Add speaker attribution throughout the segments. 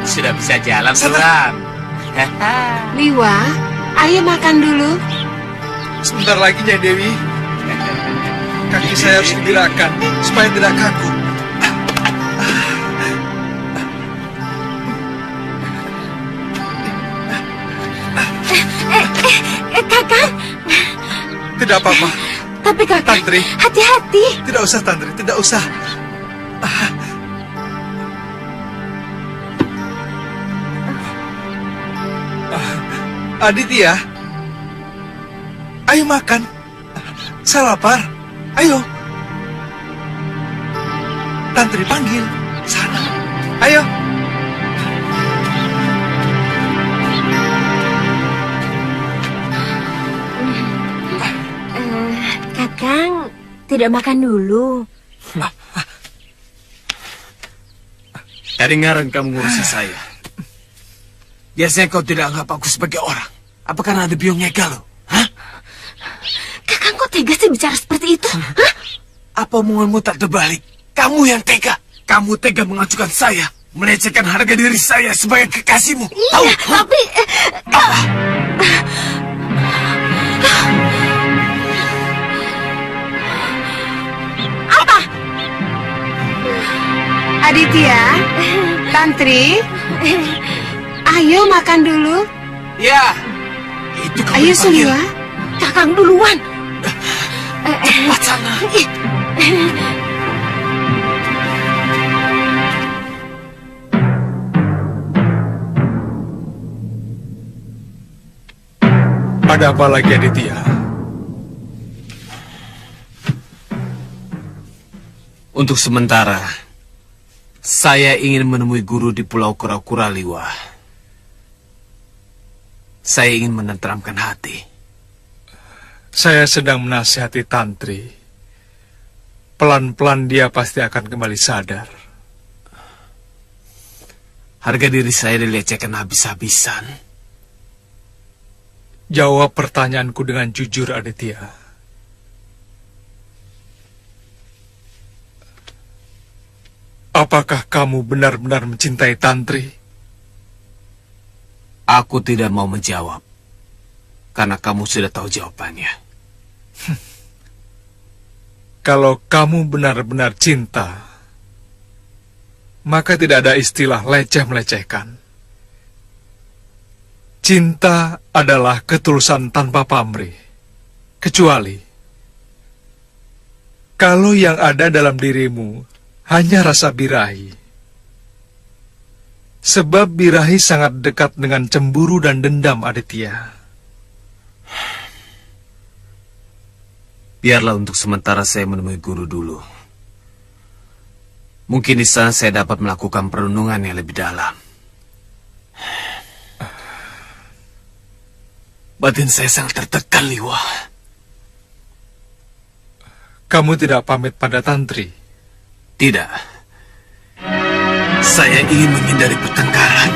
Speaker 1: Sudah bisa jalan, Tuan.
Speaker 2: Liwa, ayo makan dulu.
Speaker 3: Sebentar lagi, Nyai Dewi. Kaki saya harus digerakkan supaya tidak kaku.
Speaker 2: Kakang.
Speaker 3: Tidak apa-apa.
Speaker 2: Tapi kakang,
Speaker 3: Tantri.
Speaker 2: hati-hati.
Speaker 3: Tidak usah, Tantri. Tidak usah. Aditya, ayo makan. Saya lapar. Ayo. Tantri panggil. Sana. Ayo.
Speaker 2: Kakang, tidak makan dulu.
Speaker 1: Kedengaran kamu ngurusi saya. Biasanya kau tidak anggap aku sebagai orang. Apa karena ada biongnya galau? Hah?
Speaker 2: Kakang kok tega sih bicara seperti itu? Hah?
Speaker 1: Apa omonganmu tak terbalik? Kamu yang tega. Kamu tega mengacukan saya, melecehkan harga diri saya sebagai kekasihmu.
Speaker 2: Iya, tapi...
Speaker 1: Apa?
Speaker 2: Apa? Aditya, Tantri, ayo makan dulu.
Speaker 1: Ya, itu kamu
Speaker 2: Ayo
Speaker 1: dipanggil.
Speaker 2: Suliwa, Kakang duluan.
Speaker 1: Cepat sana.
Speaker 3: Ada apa lagi, Aditya?
Speaker 1: Untuk sementara, saya ingin menemui guru di Pulau Kura-Kura, Liwa. Saya ingin menenteramkan hati.
Speaker 3: Saya sedang menasihati Tantri. Pelan-pelan dia pasti akan kembali sadar.
Speaker 1: Harga diri saya dilecehkan habis-habisan.
Speaker 3: Jawab pertanyaanku dengan jujur, Aditya. Apakah kamu benar-benar mencintai Tantri?
Speaker 1: Aku tidak mau menjawab, karena kamu sudah tahu jawabannya.
Speaker 3: Kalau kamu benar-benar cinta, maka tidak ada istilah leceh-melecehkan. Cinta adalah ketulusan tanpa pamrih, kecuali kalau yang ada dalam dirimu hanya rasa birahi. Sebab birahi sangat dekat dengan cemburu dan dendam, Aditya.
Speaker 1: Biarlah untuk sementara saya menemui guru dulu. Mungkin di sana saya dapat melakukan perenungan yang lebih dalam. Batin saya sangat tertekan, Liwa.
Speaker 3: Kamu tidak pamit pada Tantri?
Speaker 1: Tidak. Saya ingin menghindari pertengkaran.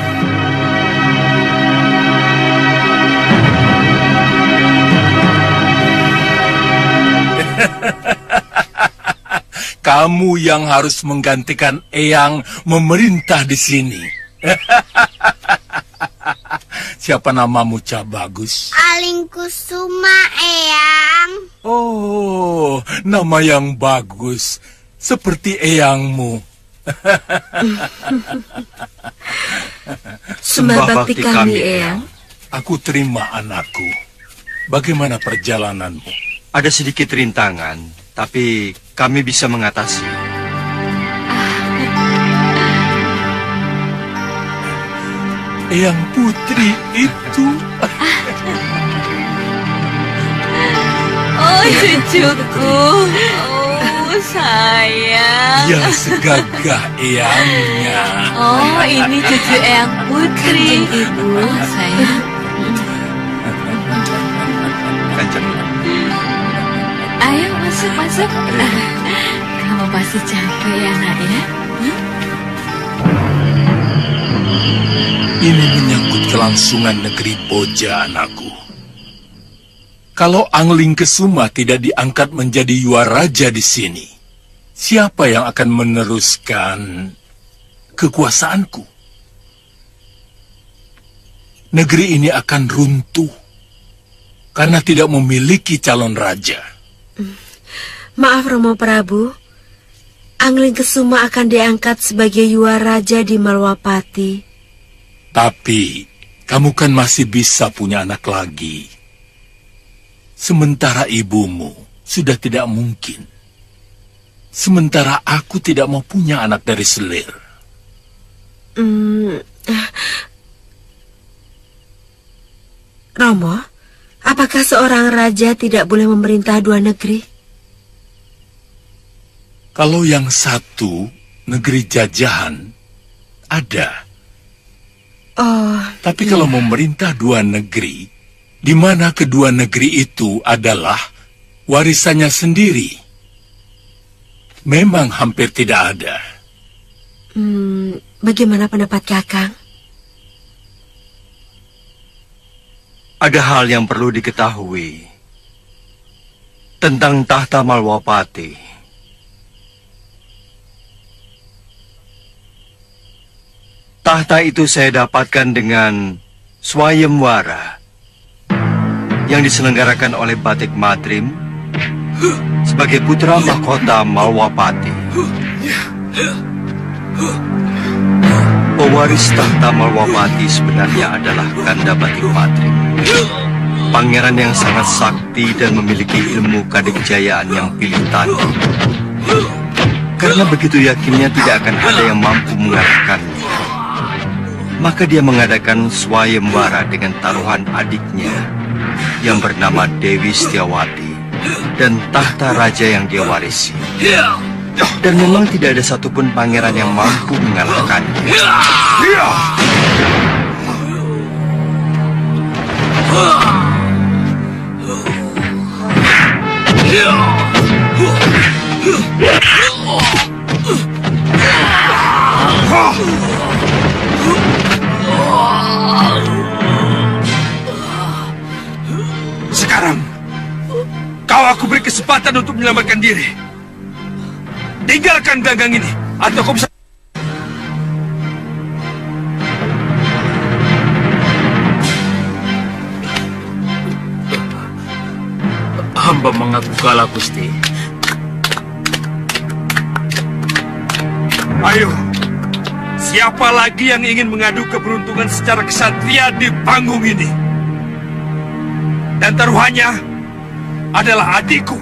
Speaker 4: Kamu yang harus menggantikan Eyang memerintah di sini. Siapa namamu, Cak Bagus?
Speaker 5: Aling Kusuma, Eyang.
Speaker 4: Oh, nama yang bagus. Seperti eyangmu.
Speaker 2: Sembah bakti kami, Eyang.
Speaker 4: Aku terima anakku. Bagaimana perjalananmu?
Speaker 6: Ada sedikit rintangan, tapi kami bisa mengatasi.
Speaker 4: Eyang Putri itu.
Speaker 2: Oh, cucuku. Oh, sayang.
Speaker 4: Ya segagah eyangnya.
Speaker 2: Oh, ini cucu Eyang Putri. Ibu, sayang.
Speaker 6: Kanjeng.
Speaker 2: Ayo masuk. Kamu pasti capek ya, nak ya?
Speaker 4: Ini menyangkut kelangsungan negeri Boja, anakku. Kalau Angling Kesuma tidak diangkat menjadi Yuaraja di sini, siapa yang akan meneruskan kekuasaanku? Negeri ini akan runtuh karena tidak memiliki calon raja.
Speaker 7: Maaf Romo Prabu, Angling Kesuma akan diangkat sebagai Yuaraja di Malwapati.
Speaker 4: Tapi kamu kan masih bisa punya anak lagi. Sementara ibumu sudah tidak mungkin. Sementara aku tidak mau punya anak dari Selir.
Speaker 7: Romo, apakah seorang raja tidak boleh memerintah dua negeri?
Speaker 4: Kalau yang satu, negeri jajahan, ada.
Speaker 7: Oh,
Speaker 4: Tapi kalau memerintah dua negeri, di mana kedua negeri itu adalah warisannya sendiri, memang hampir tidak ada.
Speaker 7: bagaimana pendapat Kakang?
Speaker 6: Ada hal yang perlu diketahui tentang tahta Malwapati. Tahta itu saya dapatkan dengan swayemwara yang diselenggarakan oleh Batik Matrim sebagai putra mahkota Malwapati. Pewaris tahta Malwapati sebenarnya adalah Kanda Batik Matrim, pangeran yang sangat sakti dan memiliki ilmu kadekjayaan yang pilih tanding. Karena begitu yakinnya tidak akan ada yang mampu mengalahkannya, maka dia mengadakan swayemwara dengan taruhan adiknya yang bernama Dewi Setiawati dan tahta raja yang dia warisi. Dan memang tidak ada satupun pangeran yang mampu mengalahkannya.
Speaker 1: Sekarang, kau aku beri kesempatan untuk menyelamatkan diri. Tinggalkan gagang ini, atau kau bisa...
Speaker 8: Hamba mengaku kalah, Gusti.
Speaker 1: Ayo, siapa lagi yang ingin mengadu keberuntungan secara kesatria di panggung ini? Dan taruhannya adalah adikku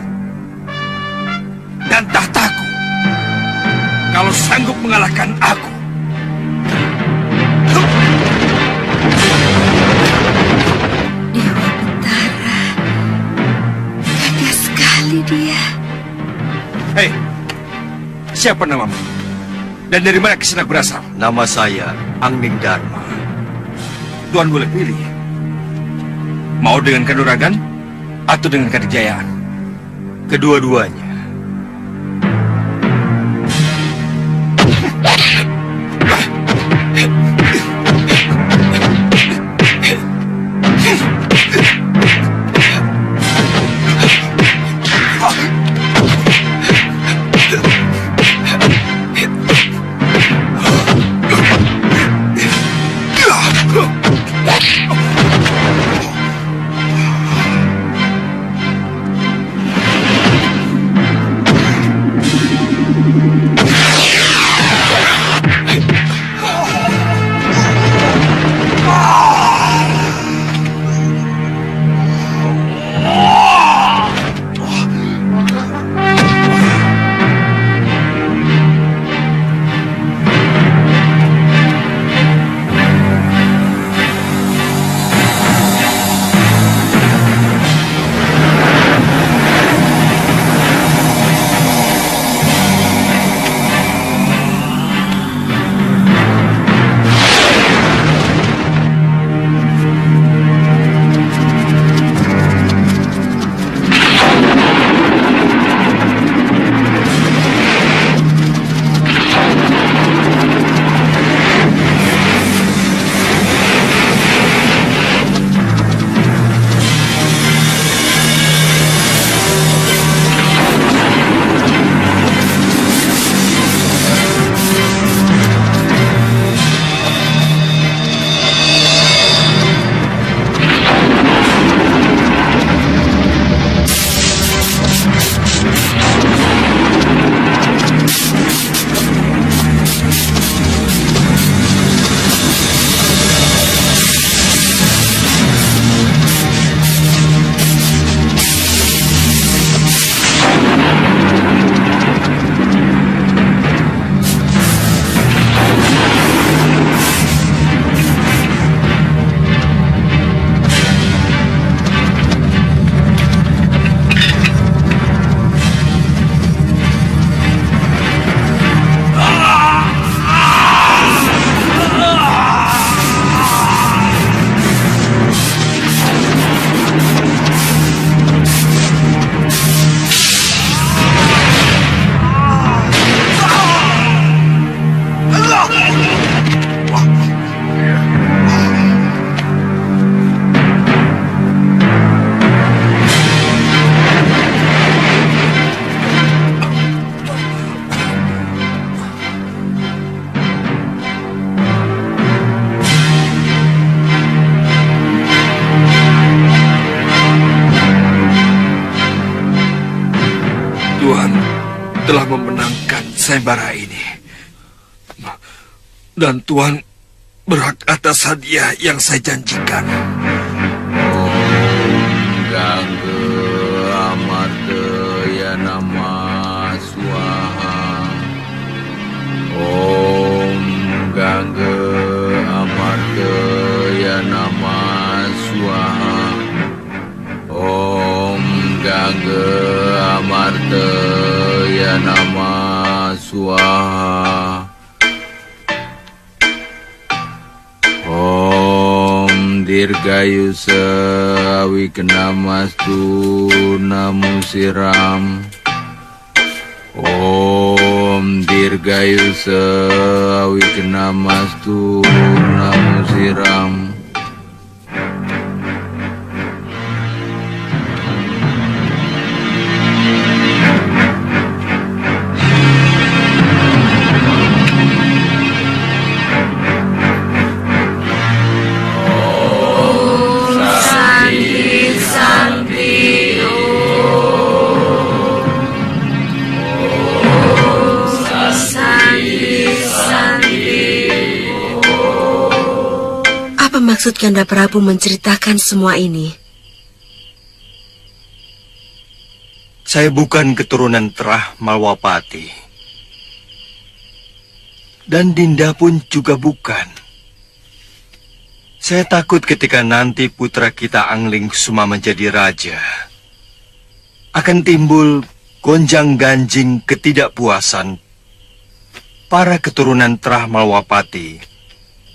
Speaker 1: dan tahtaku. Kalau sanggup mengalahkan aku.
Speaker 7: Dewa Betara, gagah sekali dia.
Speaker 1: Hei, siapa namamu? Dan dari mana Kisana berasal?
Speaker 6: Nama saya Angling Dharma.
Speaker 1: Tuan boleh pilih. Mau dengan kanuragan atau dengan kadejayaan?
Speaker 6: Kedua-duanya.
Speaker 1: sayembara ini. Dan Tuhan berhak atas hadiah yang saya janjikan.
Speaker 9: Gangga Amartaya Nama Swaha. Om Gangga Amartaya Nama Swaha. Om Gangga Amartaya Nama Swaha. Om Dirgayusa Wikenamastu Namusiram. Om Dirgayusa Wikenamastu Namusiram.
Speaker 7: Maksud Kanda Prabu menceritakan semua ini?
Speaker 6: Saya bukan keturunan Terah Malwapati. Dan Dinda pun juga bukan. Saya takut ketika nanti putra kita Angling Kusuma menjadi raja, akan timbul gonjang-ganjing ketidakpuasan para keturunan Terah Malwapati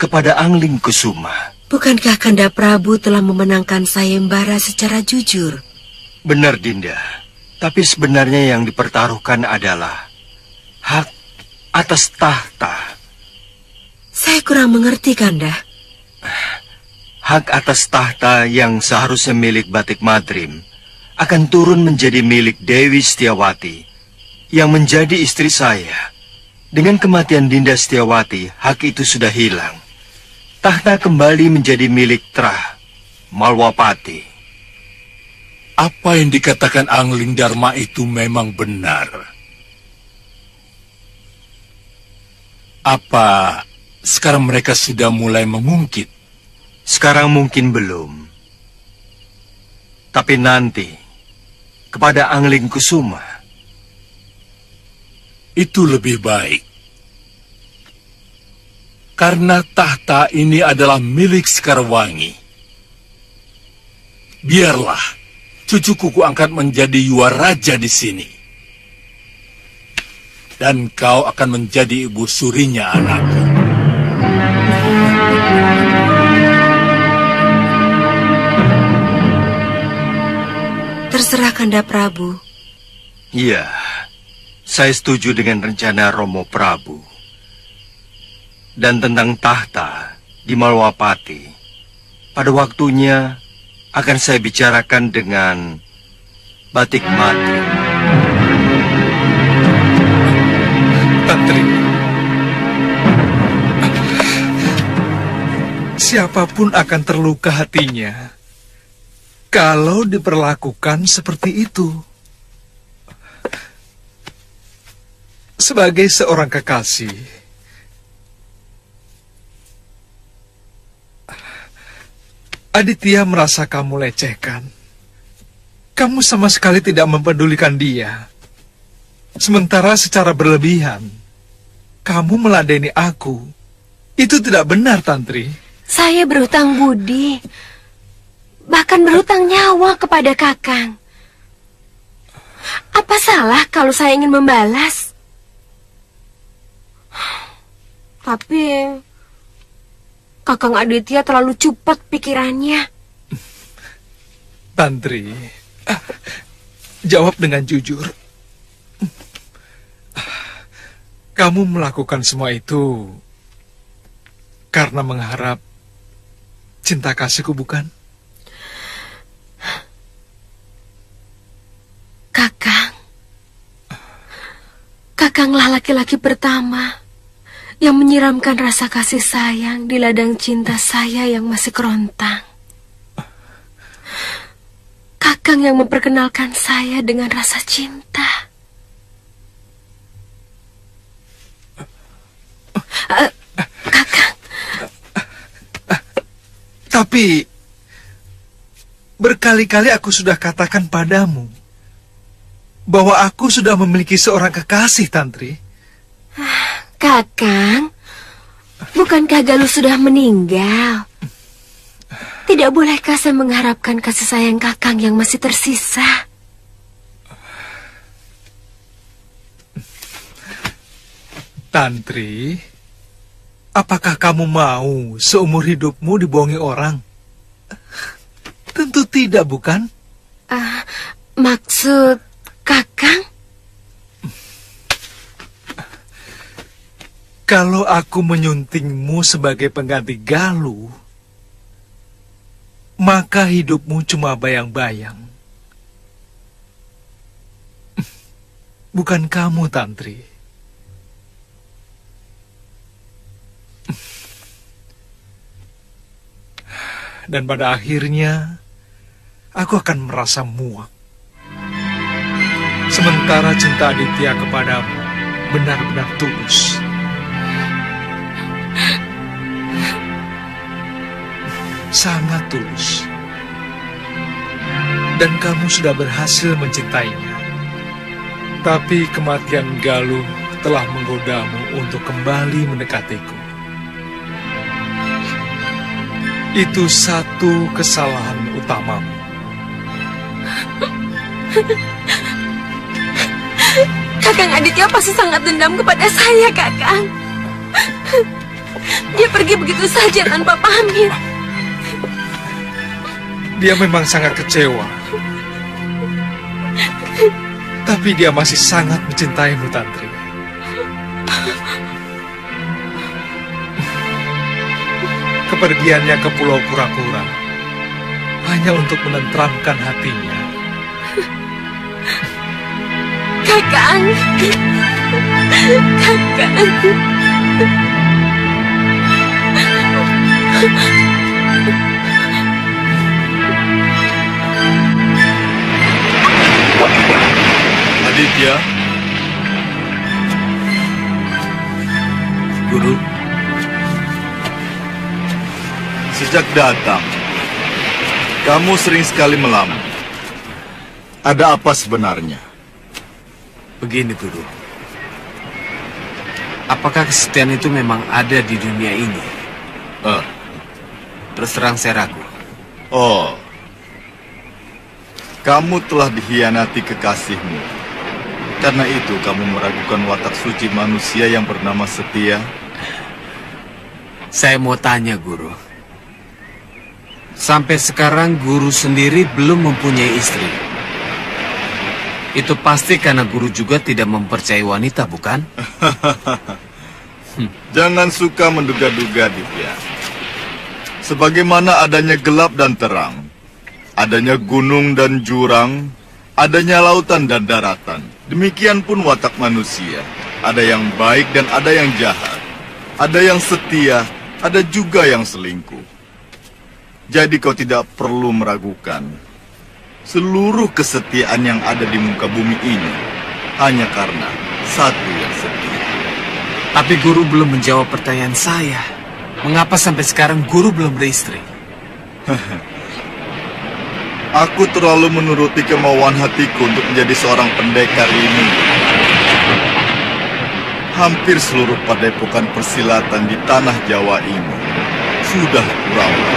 Speaker 6: kepada Angling Kusuma.
Speaker 7: Bukankah Kanda Prabu telah memenangkan sayembara secara jujur?
Speaker 6: Benar, Dinda. Tapi sebenarnya yang dipertaruhkan adalah hak atas tahta.
Speaker 7: Saya kurang mengerti, Kanda.
Speaker 6: Hak atas tahta yang seharusnya milik Batik Madrim akan turun menjadi milik Dewi Setiawati yang menjadi istri saya. Dengan kematian Dinda Setiawati, hak itu sudah hilang. Tahta kembali menjadi milik Terah Malwapati.
Speaker 4: Apa yang dikatakan Angling Dharma itu memang benar. Apa sekarang mereka sudah mulai mengungkit?
Speaker 6: Sekarang mungkin belum. Tapi nanti, kepada Angling Kusuma.
Speaker 4: Itu lebih baik. Karena tahta ini adalah milik Sekarwangi. Biarlah cucuku kuangkat menjadi Yuwa Raja di sini. Dan kau akan menjadi ibu surinya anakku.
Speaker 7: Terserah Kanda Prabu.
Speaker 6: Iya, saya setuju dengan rencana Romo Prabu. Dan tentang tahta di Malwapati, pada waktunya akan saya bicarakan dengan Batik Madrim.
Speaker 3: Tantri, siapapun akan terluka hatinya kalau diperlakukan seperti itu. Sebagai seorang kekasih, Aditya merasa kamu lecehkan. Kamu sama sekali tidak mempedulikan dia. Sementara secara berlebihan, kamu meladeni aku. Itu tidak benar, Tantri.
Speaker 10: Saya berhutang budi, bahkan berhutang nyawa kepada Kakang. Apa salah kalau saya ingin membalas? Tapi Kakang Aditya terlalu cepat pikirannya.
Speaker 3: Tantri, jawab dengan jujur. Kamu melakukan semua itu karena mengharap cinta kasihku, bukan?
Speaker 10: Kakanglah laki-laki pertama yang menyiramkan rasa kasih sayang di ladang cinta saya yang masih kerontang. Kakang yang memperkenalkan saya dengan rasa cinta. Kakang.
Speaker 3: Tapi berkali-kali aku sudah katakan padamu bahwa aku sudah memiliki seorang kekasih, Tantri.
Speaker 10: Kakang, bukankah Galuh sudah meninggal? Tidak bolehkah saya mengharapkan kasih sayang Kakang yang masih tersisa?
Speaker 3: Tantri, apakah kamu mau seumur hidupmu dibohongi orang? Tentu tidak, bukan?
Speaker 10: Maksud Kakang?
Speaker 3: Kalau aku menyuntingmu sebagai pengganti Galuh, maka hidupmu cuma bayang-bayang. Bukan kamu, Tantri. Dan pada akhirnya, aku akan merasa muak. Sementara cinta Aditya kepadamu benar-benar tulus. Sangat tulus. Dan kamu sudah berhasil mencintainya. Tapi kematian Galuh telah menggodamu untuk kembali mendekatiku. Itu satu kesalahan utamamu.
Speaker 10: Kakang Aditya pasti sangat dendam kepada saya, Kakang. Dia pergi begitu saja tanpa pamit.
Speaker 3: Dia memang sangat kecewa. Tapi dia masih sangat mencintaimu, Tantri. Kepergiannya ke Pulau Kura-Kura hanya untuk menenteramkan hatinya.
Speaker 10: Kakang. Kakang.
Speaker 1: Aditya.
Speaker 11: Guru. Sejak datang, kamu sering sekali melamun. Ada apa sebenarnya?
Speaker 8: Begini, Guru. Apakah kesetiaan itu memang ada di dunia ini? Terus terang saya ragu.
Speaker 11: Oh, kamu telah dikhianati kekasihmu. Karena itu kamu meragukan watak suci manusia yang bernama setia?
Speaker 8: Saya mau tanya, Guru. Sampai sekarang Guru sendiri belum mempunyai istri. Itu pasti karena Guru juga tidak mempercayai wanita, bukan?
Speaker 11: Jangan suka menduga-duga, Ditya. Sebagaimana adanya gelap dan terang, adanya gunung dan jurang, adanya lautan dan daratan, demikian pun watak manusia. Ada yang baik dan ada yang jahat. Ada yang setia, ada juga yang selingkuh. Jadi kau tidak perlu meragukan seluruh kesetiaan yang ada di muka bumi ini hanya karena satu yang setia.
Speaker 8: Tapi Guru belum menjawab pertanyaan saya. Mengapa sampai sekarang Guru belum beristri?
Speaker 11: Aku terlalu menuruti kemauan hatiku untuk menjadi seorang pendekar ini. Hampir seluruh padepokan persilatan di tanah Jawa ini sudah kurawat.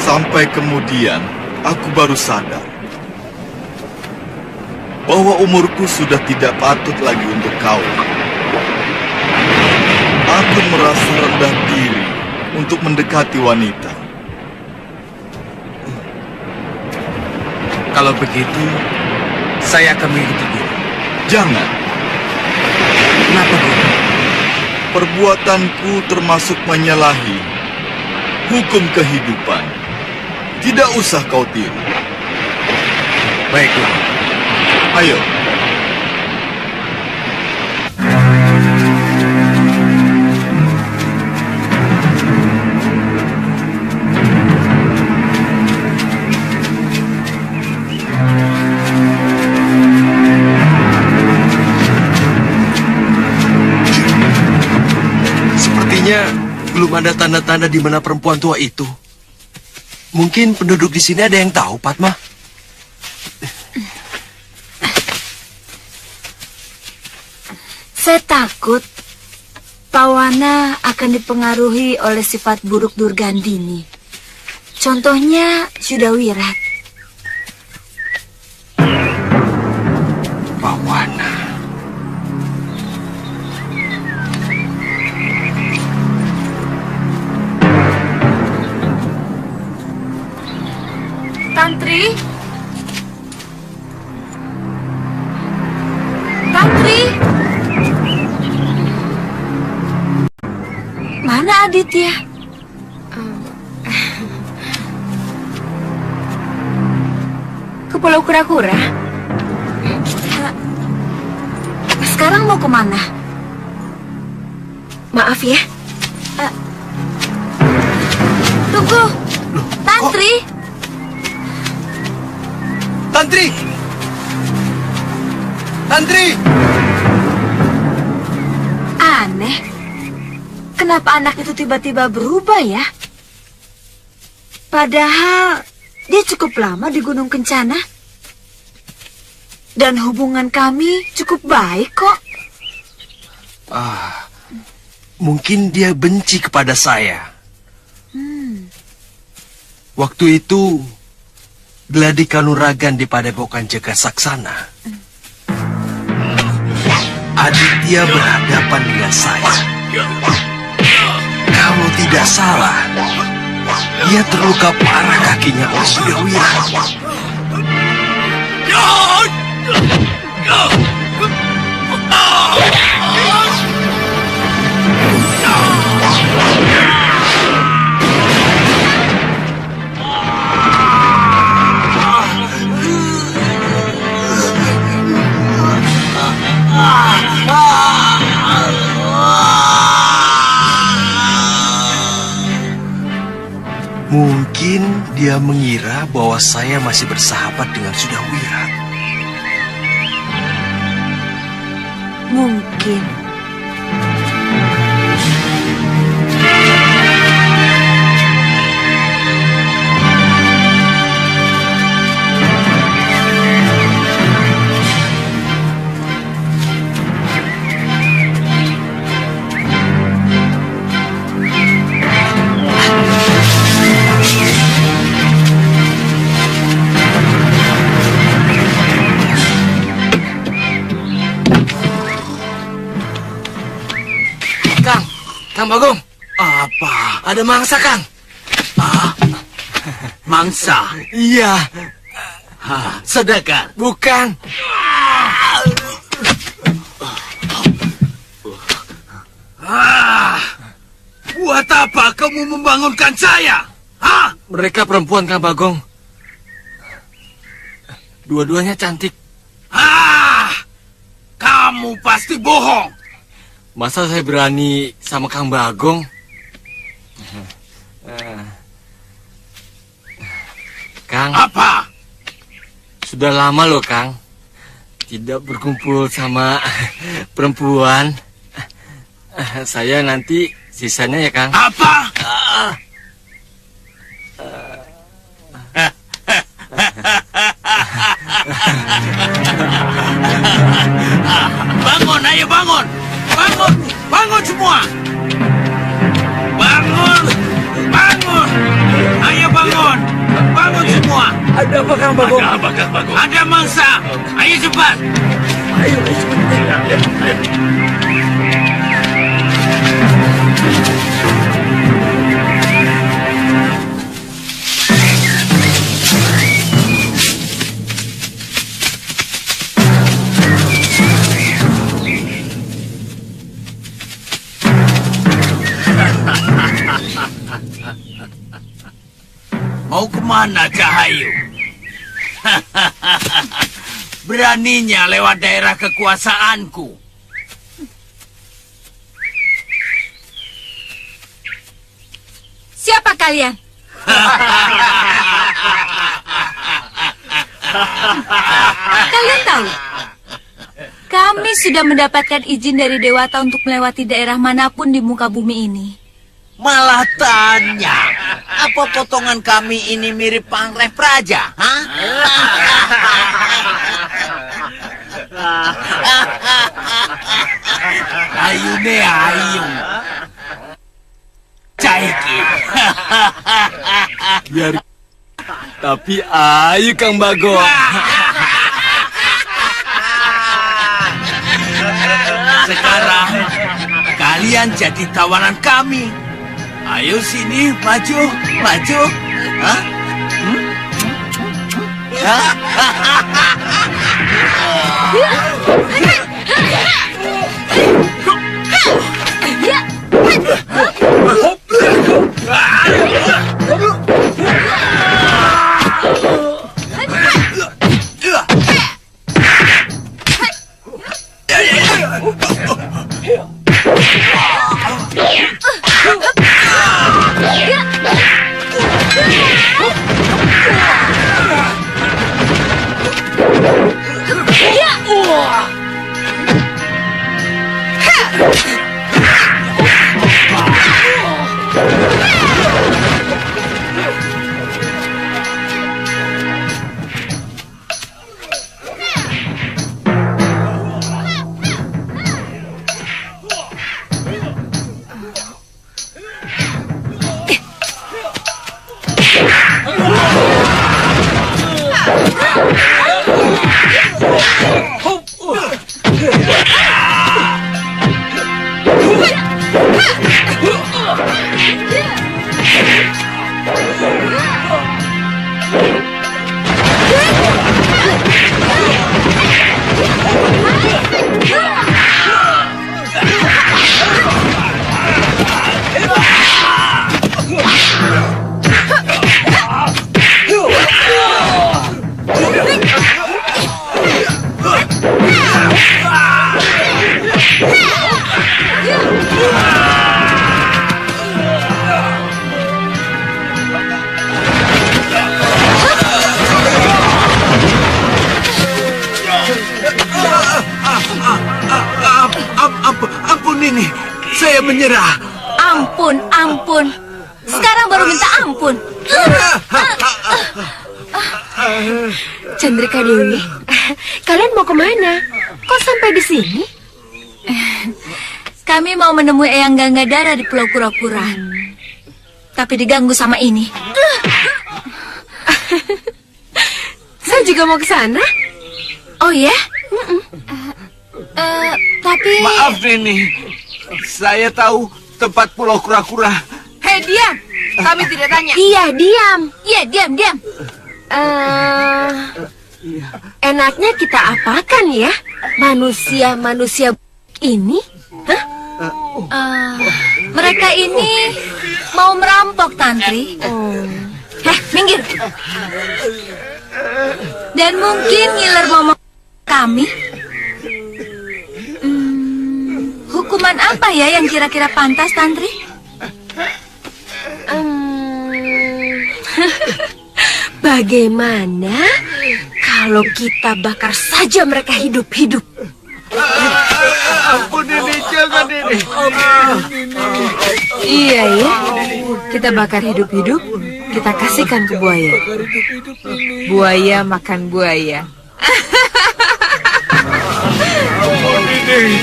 Speaker 11: Sampai kemudian aku baru sadar bahwa umurku sudah tidak patut lagi untuk kau. Aku merasa rendah diri untuk mendekati wanita.
Speaker 8: Kalau begitu, saya akan mengikuti Guru.
Speaker 11: Jangan.
Speaker 8: Kenapa, Guru?
Speaker 11: Perbuatanku termasuk menyalahi hukum kehidupan. Tidak usah kau tiru.
Speaker 8: Baiklah.
Speaker 11: Ayo.
Speaker 6: Sepertinya belum ada tanda-tanda di mana perempuan tua itu. Mungkin penduduk di sini ada yang tahu, Padma.
Speaker 10: Saya takut Pawana akan dipengaruhi oleh sifat buruk Durgandini. Contohnya Sudawirat.
Speaker 6: Pawana.
Speaker 10: Tantri? Tantri? Mana Aditya? Ke Pulau Kura-Kura? Sekarang mau kemana?
Speaker 7: Maaf ya.
Speaker 10: Tunggu. Tantri?
Speaker 6: Tantri! Tantri!
Speaker 10: Aneh. Kenapa anak itu tiba-tiba berubah ya? Padahal dia cukup lama di Gunung Kencana. Dan hubungan kami cukup baik kok.
Speaker 6: Mungkin dia benci kepada saya. Waktu itu, Gladi Kanuragan di Padepokan Jaga Saksana. Aditya berhadapan dengan saya. Kalau tidak salah, dia terluka parah kakinya oleh Sudawira. Mungkin dia mengira bahwa saya masih bersahabat dengan Sudawira.
Speaker 10: Mungkin.
Speaker 6: Kang Bagong, apa? Ada mangsa, Kang.
Speaker 8: Mangsa?
Speaker 6: Iya.
Speaker 8: Sedekah?
Speaker 6: Bukan.
Speaker 8: Buat apa kamu membangunkan saya?
Speaker 6: Mereka perempuan, Kang Bagong. Dua-duanya cantik.
Speaker 8: Kamu pasti bohong.
Speaker 6: Masa saya berani sama Kang Bagong? Kang.
Speaker 8: Apa?
Speaker 6: Sudah lama loh, Kang. Tidak berkumpul sama perempuan. Saya nanti sisanya ya, Kang.
Speaker 8: Apa? Bangun, ayo bangun. Bangun, bangun semua. Bangun, bangun. Ayo bangun, bangun semua.
Speaker 6: Ada apa, Kang Bagong?
Speaker 8: Ada apa, Kang Bagong? Ada mangsa. Ayo cepat.
Speaker 6: Ayo, cepat.
Speaker 8: Mau kemana, Cahayu? Beraninya lewat daerah kekuasaanku.
Speaker 10: Siapa kalian? Kalian tahu?
Speaker 2: Kami sudah mendapatkan izin dari Dewata untuk melewati daerah manapun di muka bumi ini.
Speaker 12: Malah tanya, apa potongan kami ini mirip Pangreh Praja? Hah?
Speaker 8: Ayo nih, ayo. Caiki.
Speaker 6: Biar. Tapi ayo Kang Bagong.
Speaker 12: Sekarang kalian jadi tawanan kami. Ayo sini, maju, maju. Hah? Ampun ini, saya menyerah.
Speaker 2: Ampun, ampun. Sekarang baru minta ampun.
Speaker 10: Chandrika Dewi, kalian mau kemana? Kok sampai di sini?
Speaker 2: Kami mau menemui Eyang Gangadara di Pulau Kura-Kura. Tapi diganggu sama ini.
Speaker 10: Saya juga mau ke sana.
Speaker 2: Oh ya? Tapi...
Speaker 12: Maaf Nini, saya tahu tempat Pulau Kura-Kura.
Speaker 10: Hei, diam. Kami tidak tanya. Iya, diam.
Speaker 2: Iya, diam.
Speaker 10: Enaknya kita apakan ya? Manusia-manusia ini? Hah?
Speaker 2: Mereka ini mau merampok, Tantri. Minggir. Dan mungkin ngiler mau kami. Hukuman apa ya yang kira-kira pantas, Tantri?
Speaker 10: Bagaimana kalau kita bakar saja mereka hidup-hidup?
Speaker 12: Ampun Nini, jangan Nini.
Speaker 10: Iya ya, kita bakar hidup-hidup, kita kasihkan ke buaya. Buaya makan buaya.
Speaker 12: Ampun Nini.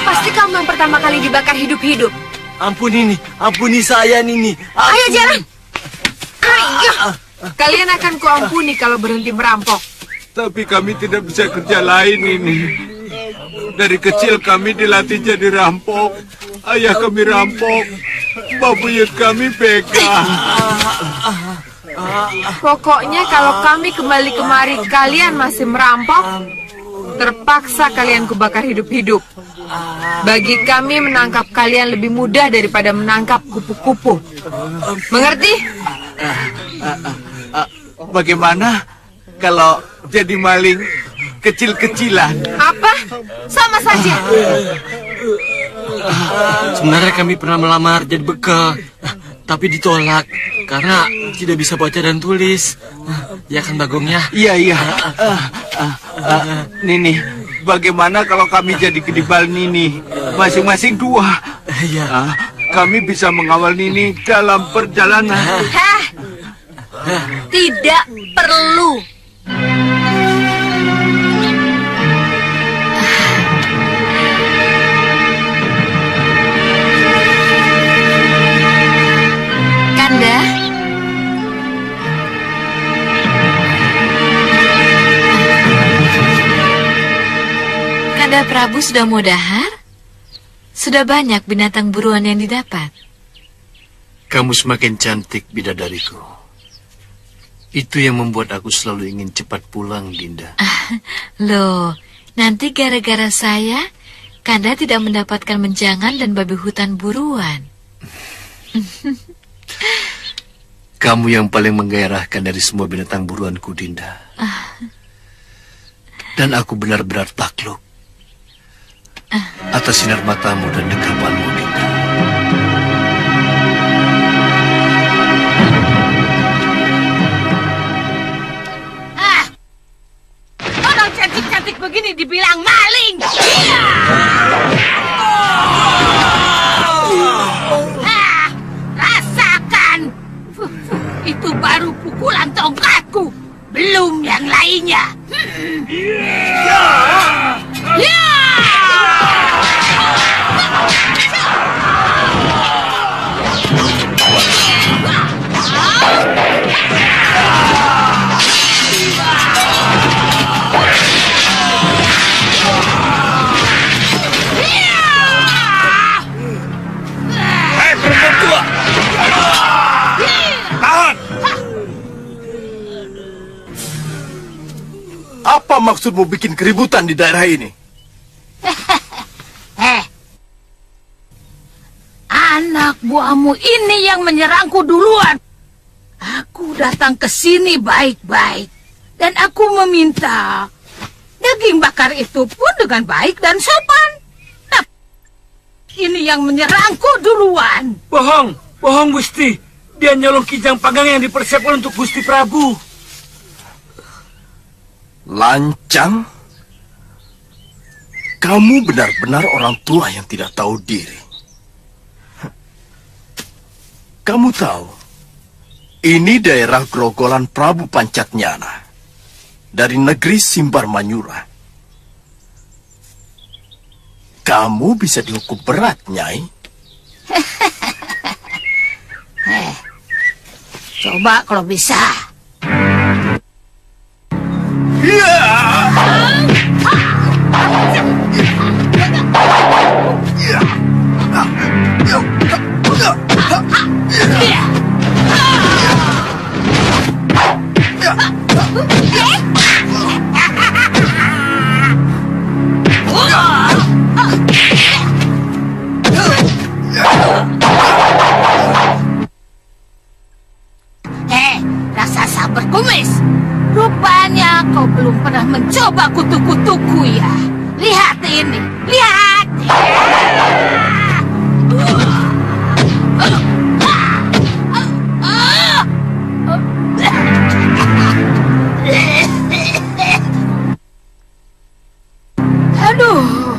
Speaker 10: Pasti kamu yang pertama kali dibakar hidup-hidup.
Speaker 12: Ampuni saya Nini.
Speaker 10: Ayo jalan. Ayo. Kalian akan kuampuni kalau berhenti merampok.
Speaker 11: Tapi kami tidak bisa kerja lain ini. Dari kecil kami dilatih jadi rampok. Ayah kami rampok, babuyut kami begal.
Speaker 10: Pokoknya kalau kami kembali kemari kalian masih merampok, terpaksa kalian kubakar hidup-hidup. Bagi kami menangkap kalian lebih mudah daripada menangkap kupu-kupu. Mengerti?
Speaker 12: Bagaimana kalau jadi maling kecil-kecilan?
Speaker 10: Apa? Sama saja.
Speaker 8: Sebenarnya kami pernah melamar jadi bekal, tapi ditolak karena tidak bisa baca dan tulis. Ya kan Bagong ya?
Speaker 12: Iya. Nini, bagaimana kalau kami jadi kedibal Nini? Masing-masing 2.
Speaker 8: Iya.
Speaker 12: Kami bisa mengawal Nini dalam perjalanan.
Speaker 2: Hah? Tidak perlu. Kanda? Kanda Prabu sudah mau dahar? Sudah banyak binatang buruan yang didapat.
Speaker 6: Kamu semakin cantik, bidadariku. Itu yang membuat aku selalu ingin cepat pulang, Dinda.
Speaker 2: Loh, nanti gara-gara saya, Kanda tidak mendapatkan menjangan dan babi hutan buruan.
Speaker 6: Kamu yang paling menggairahkan dari semua binatang buruanku, Dinda. Dan aku benar-benar takluk atas sinar matamu dan dekapanmu, Dinda.
Speaker 10: Orang cantik-cantik begini dibilang maling. Rasakan. Itu baru pukulan tongkatku. Belum yang lainnya.
Speaker 1: Hei, perempuan tua! Tahan!
Speaker 12: Apa maksudmu bikin keributan di daerah ini?
Speaker 10: Anak buahmu ini yang menyerangku duluan. Aku datang ke sini baik-baik. Dan aku meminta daging bakar itu pun dengan baik dan sopan. Nah, ini yang menyerangku duluan.
Speaker 1: Bohong Gusti. Dia nyolong kijang panggang yang dipersiapkan untuk Gusti Prabu.
Speaker 11: Lancang? Kamu benar-benar orang tua yang tidak tahu diri. Kamu tahu, ini daerah Grogolan Prabu Pancatnyana dari negeri Simbar Manyura. Kamu bisa dihukum berat, Nyai.
Speaker 10: Coba kalau bisa. Raksasa berkumis. Rupanya kau belum pernah mencoba kutu-kutuku ya. Lihat ini, lihat. Aduh,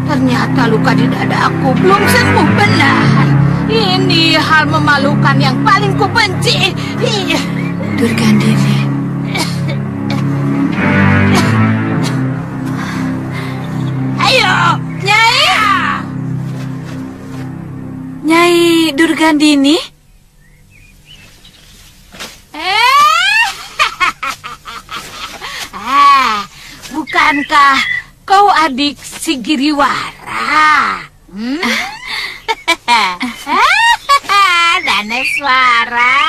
Speaker 10: ternyata luka di dadaku belum sembuh benar. Ini hal memalukan yang paling kubenci.
Speaker 2: Durgandini.
Speaker 10: Ayo, Nyai.
Speaker 2: Nyai Durgandini?
Speaker 10: Bukankah kau adik si Giriwara? Daneswara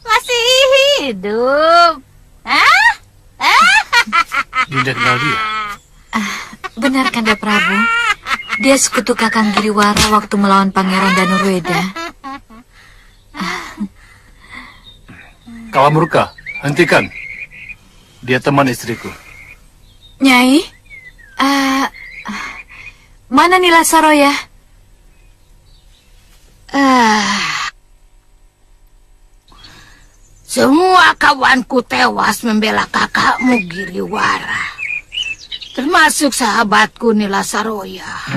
Speaker 10: masih hidup.
Speaker 3: Dinda kenal dia?
Speaker 2: Benar Kanda Prabu. Dia sekutu Kakang Giriwara waktu melawan Pangeran Danurweda.
Speaker 3: Kalamurka, hentikan. Dia teman istriku.
Speaker 2: Nyai, mana Nila Saroya?
Speaker 10: Semua kawanku tewas membela kakakmu Giriwara, termasuk sahabatku Nila Saroya.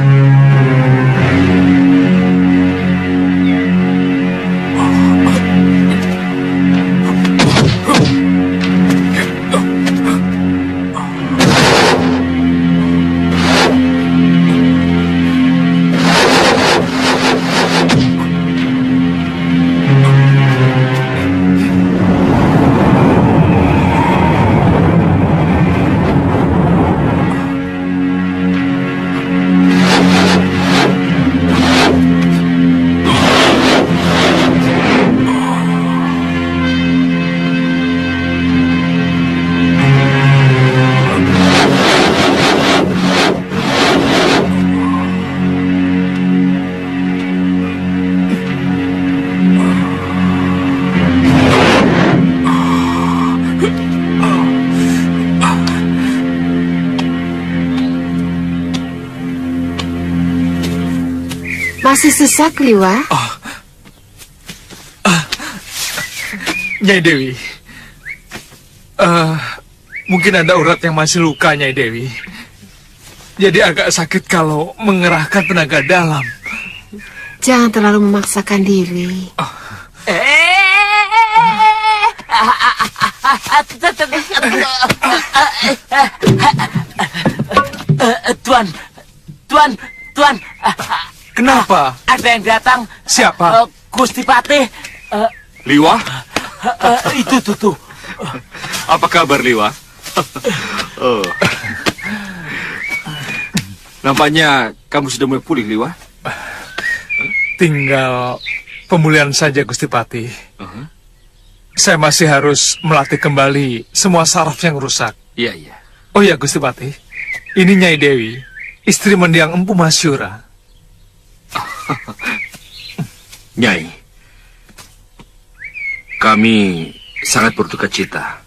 Speaker 7: Masih sesak, Liwa?
Speaker 3: Nyai Dewi. Mungkin ada urat yang masih luka, Nyai Dewi. Jadi agak sakit kalau mengerahkan tenaga dalam.
Speaker 7: Jangan terlalu memaksakan diri.
Speaker 8: Tuan.
Speaker 3: Kenapa?
Speaker 8: Ada yang datang.
Speaker 3: Siapa?
Speaker 8: Gusti Patih.
Speaker 1: Liwa?
Speaker 8: Itu tuh.
Speaker 1: Apa kabar, Liwa? Nampaknya kamu sudah mulai pulih, Liwa.
Speaker 3: Tinggal pemulihan saja, Gusti Patih. Saya masih harus melatih kembali semua saraf yang rusak.
Speaker 1: Iya.
Speaker 3: Oh ya, Gusti Patih. Ini Nyai Dewi, istri mendiang Empu Masyura.
Speaker 1: Nyai, kami sangat berduka cita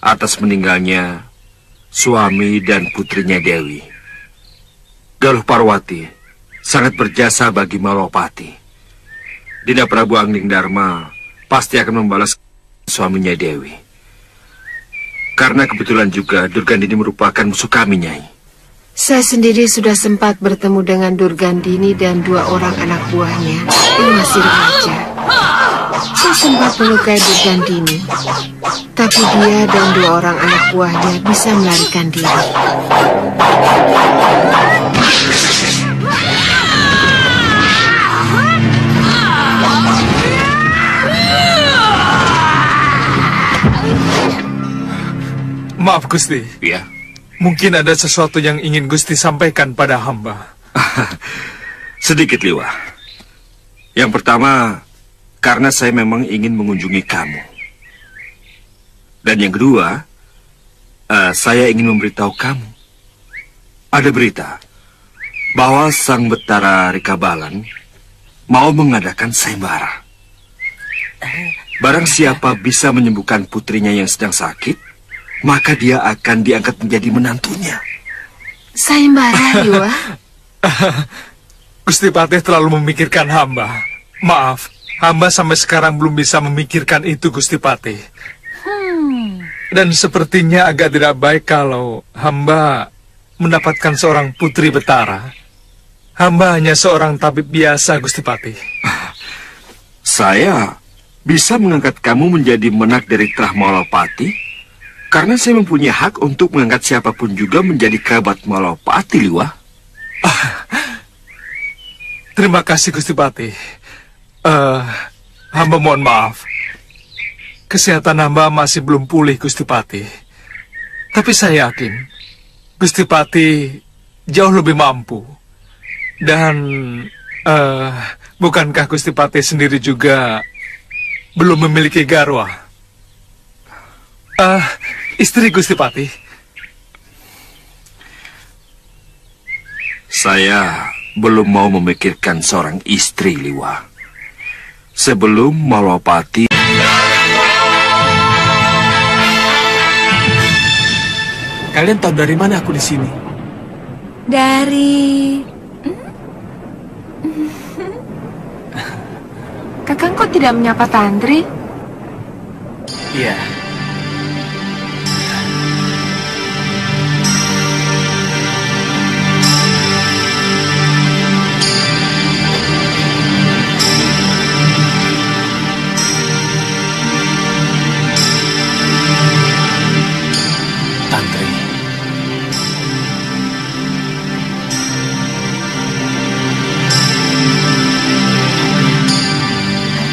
Speaker 1: atas meninggalnya suami dan putrinya Dewi. Galuh Parwati sangat berjasa bagi Malopati. Dinda Prabu Angling Dharma pasti akan membalas suaminya Dewi. Karena kebetulan juga Durgandini merupakan musuh kami, Nyai.
Speaker 7: Saya sendiri sudah sempat bertemu dengan Durgandini dan 2 orang anak buahnya yang masih remaja. Saya sempat melukai Durgandini, tapi dia dan 2 orang anak buahnya bisa melarikan diri.
Speaker 3: Maaf, Gusti.
Speaker 1: Ya.
Speaker 3: Mungkin ada sesuatu yang ingin Gusti sampaikan pada hamba.
Speaker 1: Sedikit, Liwa. Yang pertama, karena saya memang ingin mengunjungi kamu. Dan yang kedua, saya ingin memberitahu kamu. Ada berita bahwa Sang Betara Rikabalan mau mengadakan sayembara. Barang siapa bisa menyembuhkan putrinya yang sedang sakit, maka dia akan diangkat menjadi menantunya.
Speaker 7: Sayembara, Liwa?
Speaker 3: Gusti Patih terlalu memikirkan hamba. Maaf, hamba sampai sekarang belum bisa memikirkan itu, Gusti Patih. Dan sepertinya agak tidak baik kalau hamba mendapatkan seorang putri betara. Hamba hanya seorang tabib biasa, Gusti Patih.
Speaker 1: Saya bisa mengangkat kamu menjadi menak dari Trah Malopati karena saya mempunyai hak untuk mengangkat siapapun juga menjadi kerabat Malopati, Liwa.
Speaker 3: Terima kasih, Gusti Patih. Hamba mohon maaf. Kesehatan hamba masih belum pulih, Gusti Patih. Tapi saya yakin Gusti Patih jauh lebih mampu. Dan Bukankah Gusti Patih sendiri juga belum memiliki garwa? Istri Gusti Patih.
Speaker 1: Saya belum mau memikirkan seorang istri, Liwa. Sebelum Malwapati...
Speaker 8: Kalian tahu dari mana aku di sini?
Speaker 2: Dari...
Speaker 7: Kakang kok tidak menyapa Tantri?
Speaker 8: Iya. Tantri.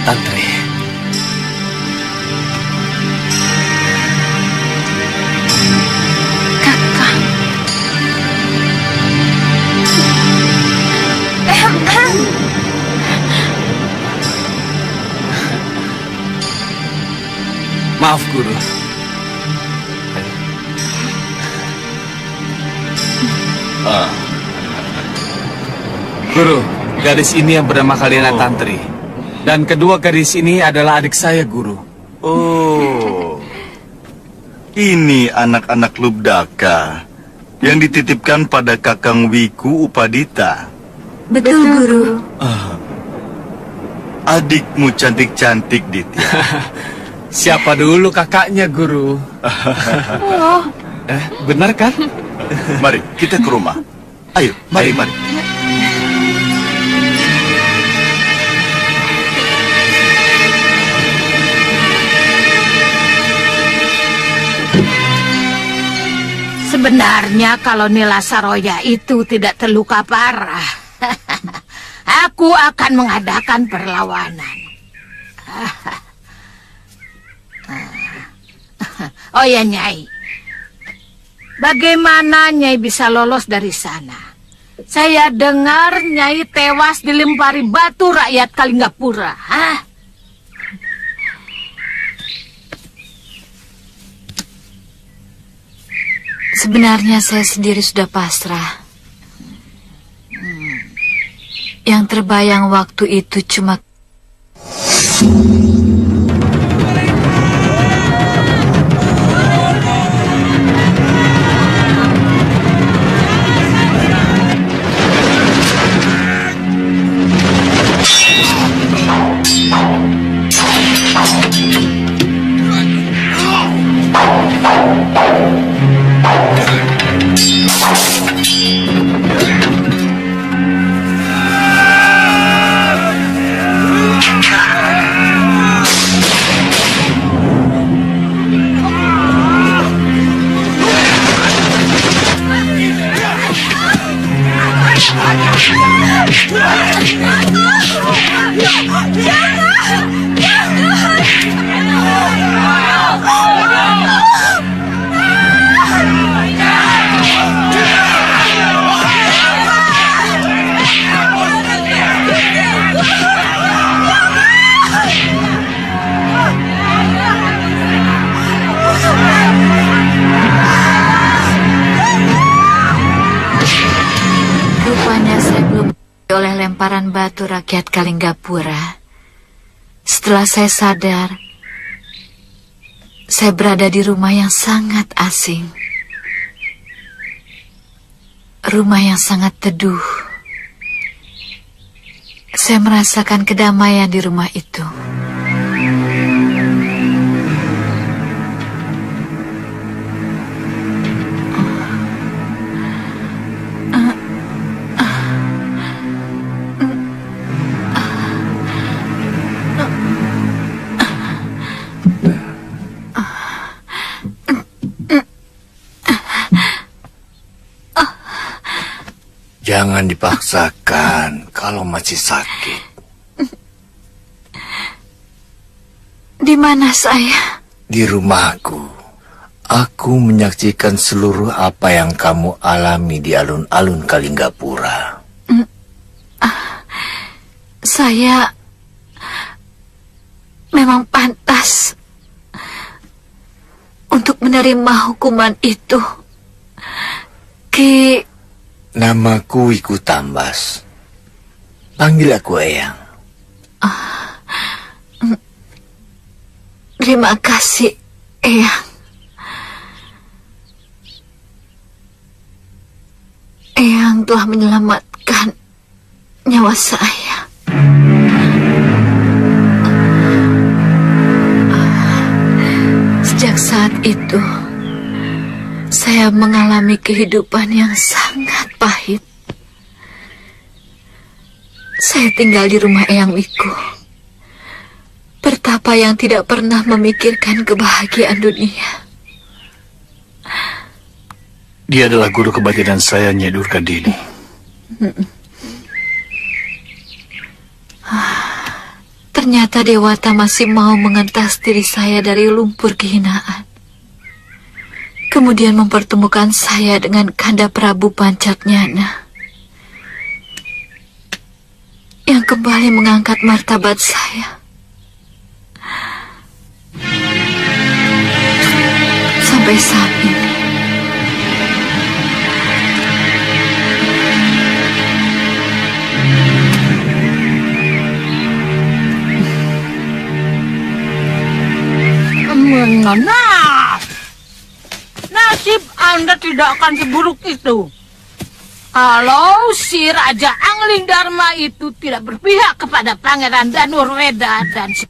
Speaker 8: Tantri.
Speaker 7: Kakang.
Speaker 8: Maaf, Guru. Guru, gadis ini yang bernama Kalina Tantri. Dan kedua gadis ini adalah adik saya, Guru.
Speaker 11: Oh, ini anak-anak Lubdaka yang dititipkan pada Kakang Wiku Upadita.
Speaker 2: Betul, Guru.
Speaker 11: Adikmu cantik-cantik, Ditya.
Speaker 8: Siapa dulu kakaknya, Guru? Benar kan?
Speaker 11: Mari, kita ke rumah. Ayo, mari.
Speaker 10: Sebenarnya kalau Nila Saroya itu tidak terluka parah, aku akan mengadakan perlawanan. Oh ya, Nyai. Bagaimana Nyai bisa lolos dari sana? Saya dengar Nyai tewas dilempari batu rakyat Kalinggapura. Hah?
Speaker 2: Sebenarnya saya sendiri sudah pasrah. Yang terbayang waktu itu cuma... oleh lemparan batu rakyat Kalinggapura. Setelah saya sadar, saya berada di rumah yang sangat asing. Rumah yang sangat teduh. Saya merasakan kedamaian di rumah itu.
Speaker 1: Jangan dipaksakan kalau masih sakit.
Speaker 2: Di mana saya?
Speaker 1: Di rumahku. Aku menyaksikan seluruh apa yang kamu alami di alun-alun Kalinggapura.
Speaker 2: saya memang pantas untuk menerima hukuman itu. Ki...
Speaker 13: Namaku Wiku Tambas. Panggil aku Eyang.
Speaker 2: Terima kasih, Eyang. Eyang telah menyelamatkan nyawa saya. Sejak saat itu, saya mengalami kehidupan yang sangat pahit. Saya tinggal di rumah Eyang Wiku. Pertapa yang tidak pernah memikirkan kebahagiaan dunia.
Speaker 14: Dia adalah guru kebatinan saya, Nyai Durgandini.
Speaker 2: Ternyata Dewata masih mau mengentas diri saya dari lumpur kehinaan. Kemudian mempertemukan saya dengan Kanda Prabu Pancatnyana yang kembali mengangkat martabat saya. Sampai saat ini.
Speaker 10: Nah, nasib Anda tidak akan seburuk itu. Kalau si Raja Angling Dharma itu tidak berpihak kepada Pangeran Danurweda dan si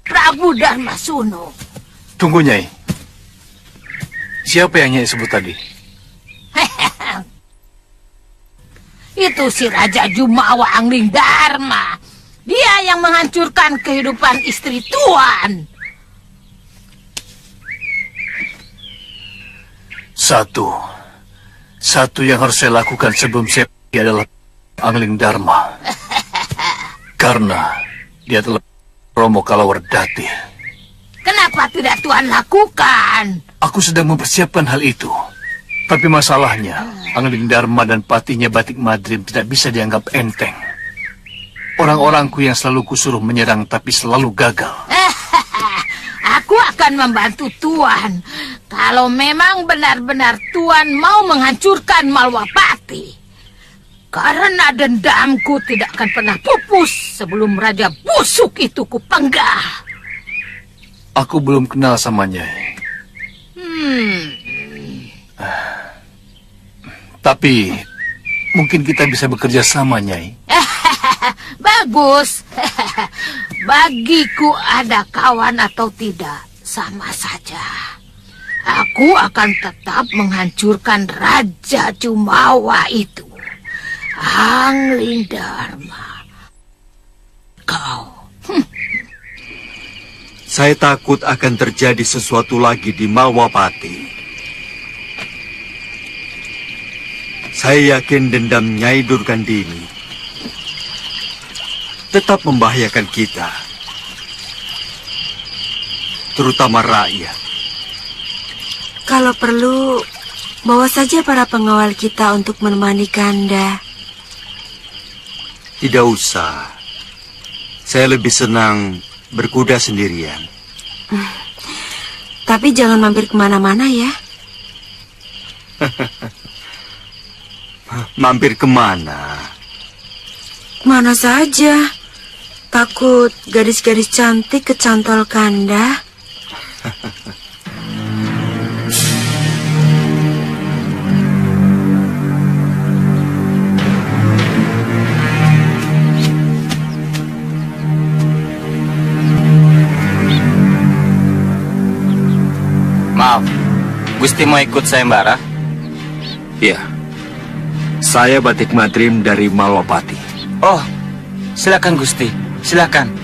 Speaker 10: Prabu Dharma Suno.
Speaker 14: Tunggu, Nyai. Siapa yang Nyai sebut tadi?
Speaker 10: Itu si Raja Jumawa Angling Dharma. Dia yang menghancurkan kehidupan istri Tuan.
Speaker 14: Satu yang harus saya lakukan sebelum saya pergi adalah Angling Dharma. Karena dia telah Romo Kalawardhati.
Speaker 10: Kenapa tidak Tuan lakukan?
Speaker 14: Aku sedang mempersiapkan hal itu. Tapi masalahnya, Angling Dharma dan patinya Batik Madrim tidak bisa dianggap enteng. Orang-orangku yang selalu kusuruh menyerang tapi selalu gagal.
Speaker 10: Aku akan membantu Tuan. Kalau memang benar-benar Tuan mau menghancurkan Malwapati. Karena dendamku tidak akan pernah pupus sebelum Raja Busuk itu kupenggah.
Speaker 14: Aku belum kenal sama Nyai. Tapi mungkin kita bisa bekerja sama, Nyai.
Speaker 10: Bagus. Bagiku ada kawan atau tidak, sama saja. Aku akan tetap menghancurkan Raja Jumawa itu. Angling Dharma. Kau.
Speaker 6: Saya takut akan terjadi sesuatu lagi di Malwapati. Saya yakin dendam Nyai Durgandini tetap membahayakan kita, terutama rakyat.
Speaker 15: Kalau perlu, bawa saja para pengawal kita untuk menemani Kanda.
Speaker 6: Tidak usah. Saya lebih senang berkuda sendirian.
Speaker 15: Tapi jangan mampir kemana-mana ya.
Speaker 6: Mampir kemana?
Speaker 15: Mana saja. Takut gadis-gadis cantik kecantol Kanda.
Speaker 16: Maaf, Gusti mau ikut sayembara?
Speaker 1: Iya. Saya Batik Madrim dari Malwapati.
Speaker 16: Oh, silakan Gusti, silakan.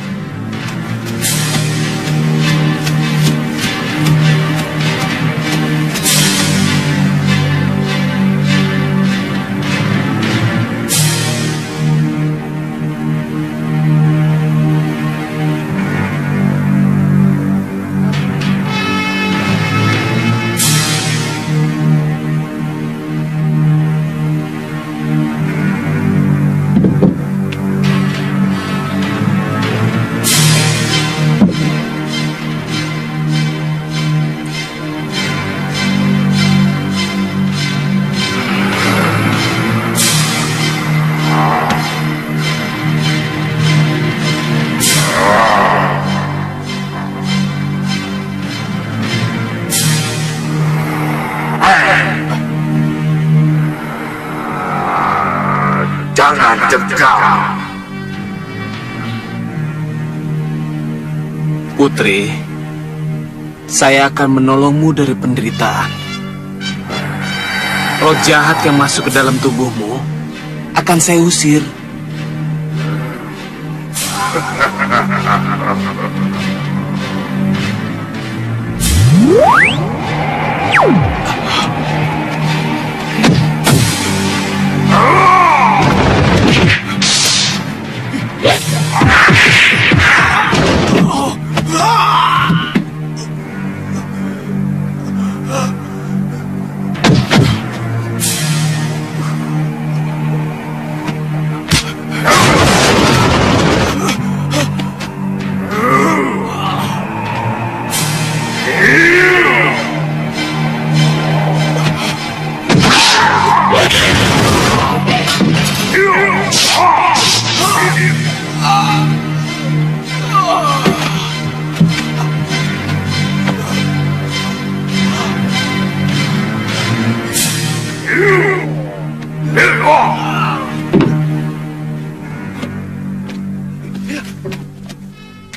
Speaker 1: jangan cekal.
Speaker 8: Putri, saya akan menolongmu dari penderitaan. Roh jahat yang masuk ke dalam tubuhmu akan saya usir.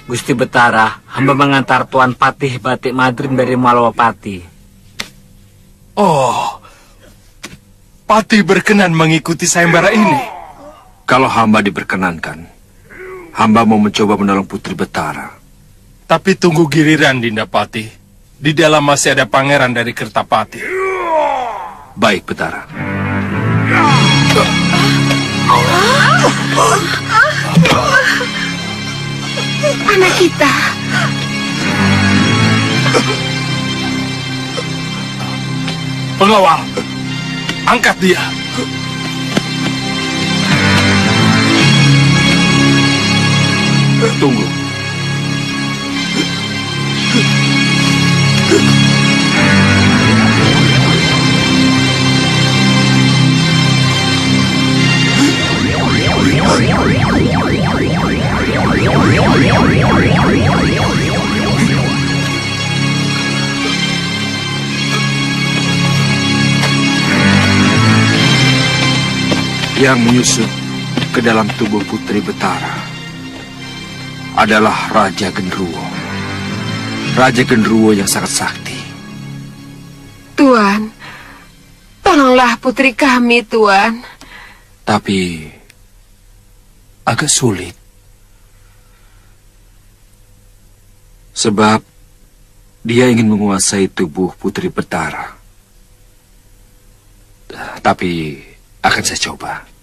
Speaker 16: Gusti Betara, hamba mengantar Tuan Patih Batik Madrim dari Malawapati.
Speaker 4: Oh, Patih berkenan mengikuti sayembara ini.
Speaker 1: Kalau hamba diperkenankan, hamba mau mencoba menolong Putri Betara.
Speaker 4: Tapi tunggu giliran, Dinda Patih. Di dalam masih ada pangeran dari Kertapati.
Speaker 1: Baik, Betara.
Speaker 7: Anak kita.
Speaker 4: Pengawal, angkat dia.
Speaker 1: Tunggu. Yang menyusup ke dalam tubuh Putri Betara adalah Raja Genruwo. Raja Genruwo yang sangat sakti.
Speaker 7: Tuan, tolonglah putri kami, Tuan.
Speaker 1: Tapi agak sulit. Sebab dia ingin menguasai tubuh Putri Betara. Tapi akan saya coba.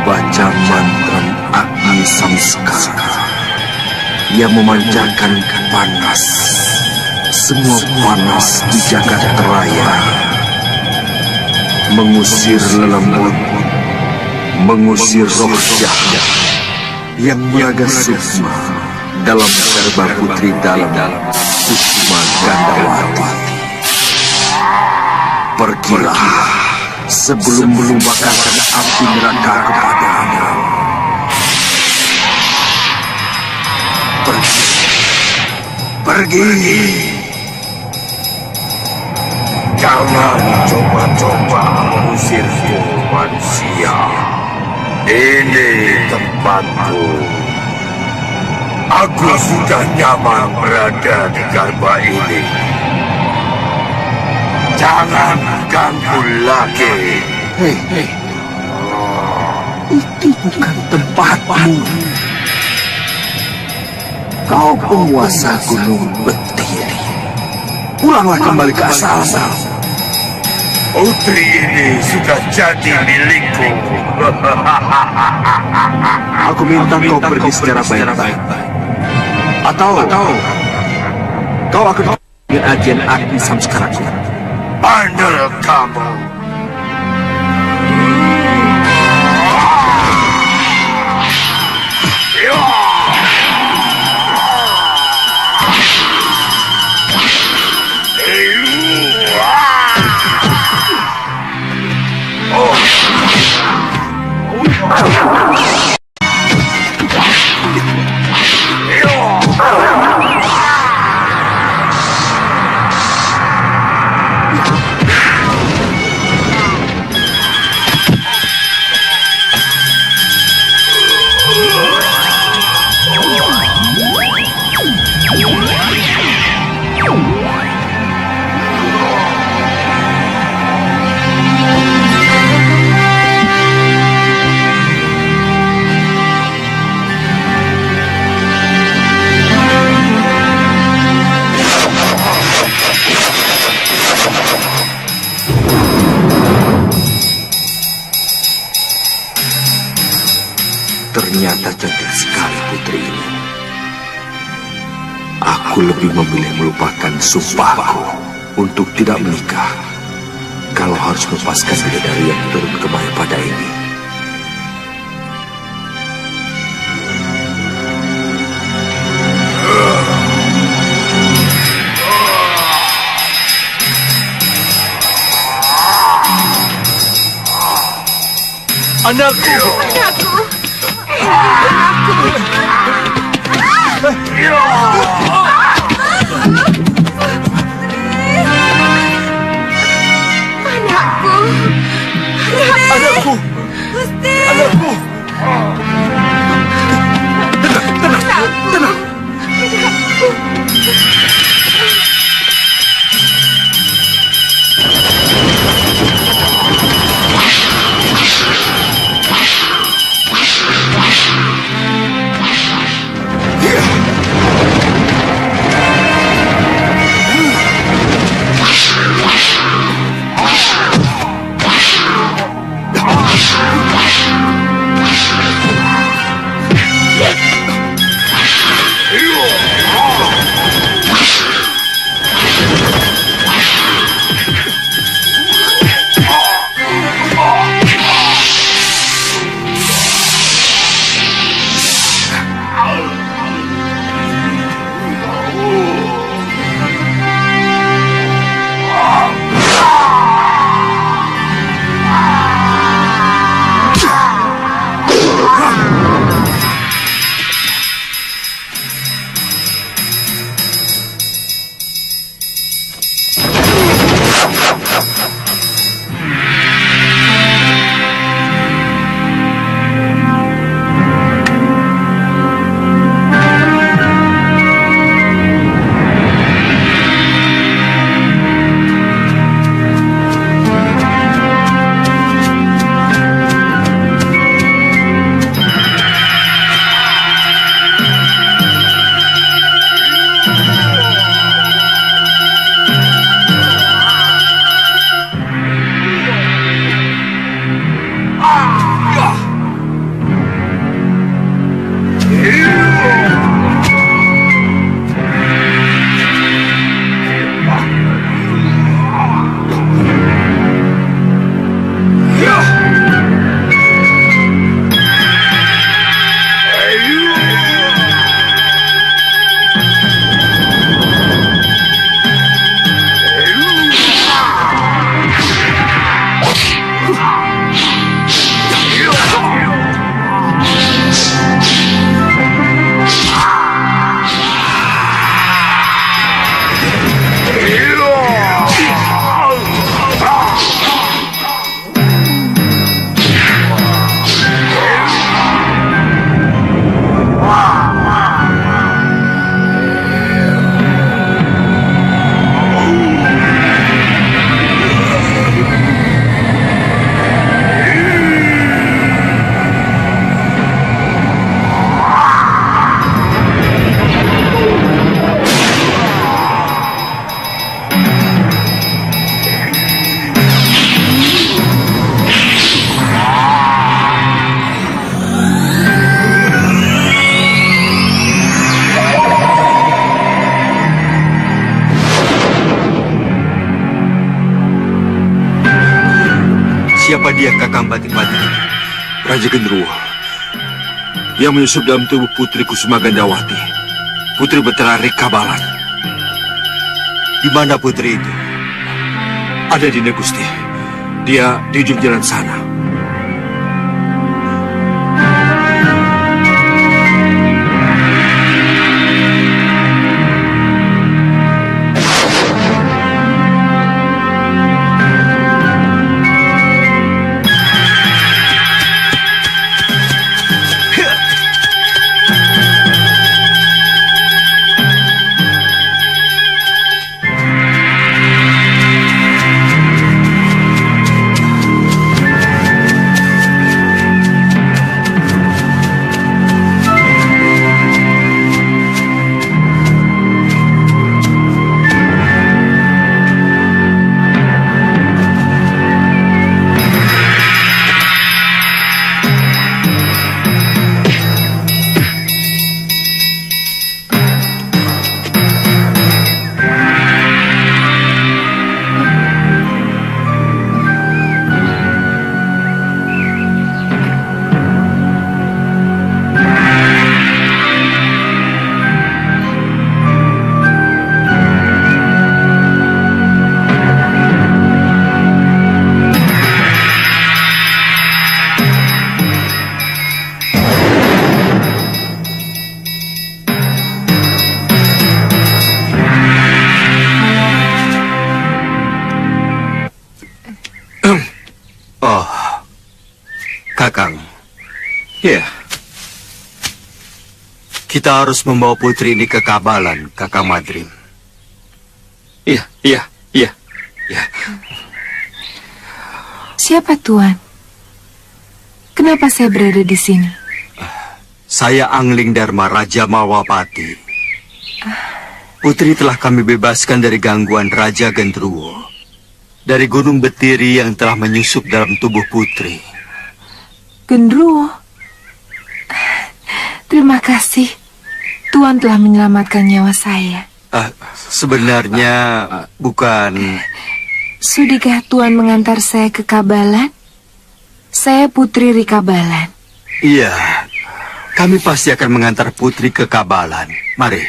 Speaker 1: Baca mantra Agni Samskara yang memancarkan panas. Semua panas di jagat raya, mengusir lelembut, mengusir roh jahat yang meraga sukma dalam serba putri dalam Sukma Gandawati. Pergilah sebelum melupakan api neraka kepadamu. Pergi. Jangan coba-coba mengusirku, manusia. Ini tempatku. Aku sudah nyaman berada di garba ini. Jangan ganggu lagi. Hei. Itu bukan tempatmu. Kau penguasa Gunung Betiri. Pulanglah kembali ke asalmu.
Speaker 17: Putri ini sudah jadi milikku.
Speaker 1: Aku minta kau pergi secara baik-baik. Atau kau akan dengan ajian Agni Samskaraku.
Speaker 17: Bandel kamu.
Speaker 1: Ternyata cantik sekali putri ini. Aku lebih memilih melupakan sumpahku untuk tidak menikah kalau harus melepaskan bidadari yang turun ke pada ini.
Speaker 17: Anakku. Anakku.
Speaker 1: Tenang.
Speaker 6: Siapa dia, Kakang Batik Madrim?
Speaker 1: Raja Genderuwo yang menyusup dalam tubuh Putri Kusuma Gandawati, Putri Betara Rikabalan.
Speaker 6: Di mana putri itu?
Speaker 1: Ada di Gusti. Dia di ujung jalan sana.
Speaker 6: Kakang. Ya. Kita harus membawa putri ini ke Kabalan, Kakang Madrim.
Speaker 1: Iya.
Speaker 7: Siapa Tuan? Kenapa saya berada di sini?
Speaker 6: Saya Angling Dharma, Raja Malwapati. Putri telah kami bebaskan dari gangguan Raja Genderuwo. Dari Gunung Betiri yang telah menyusup dalam tubuh putri.
Speaker 7: Genderuwo? Terima kasih. Tuan telah menyelamatkan nyawa saya.
Speaker 6: Sebenarnya bukan...
Speaker 7: Sudikah Tuan mengantar saya ke Kabalan? Saya Putri Rikabalan.
Speaker 6: Iya, kami pasti akan mengantar putri ke Kabalan. Mari.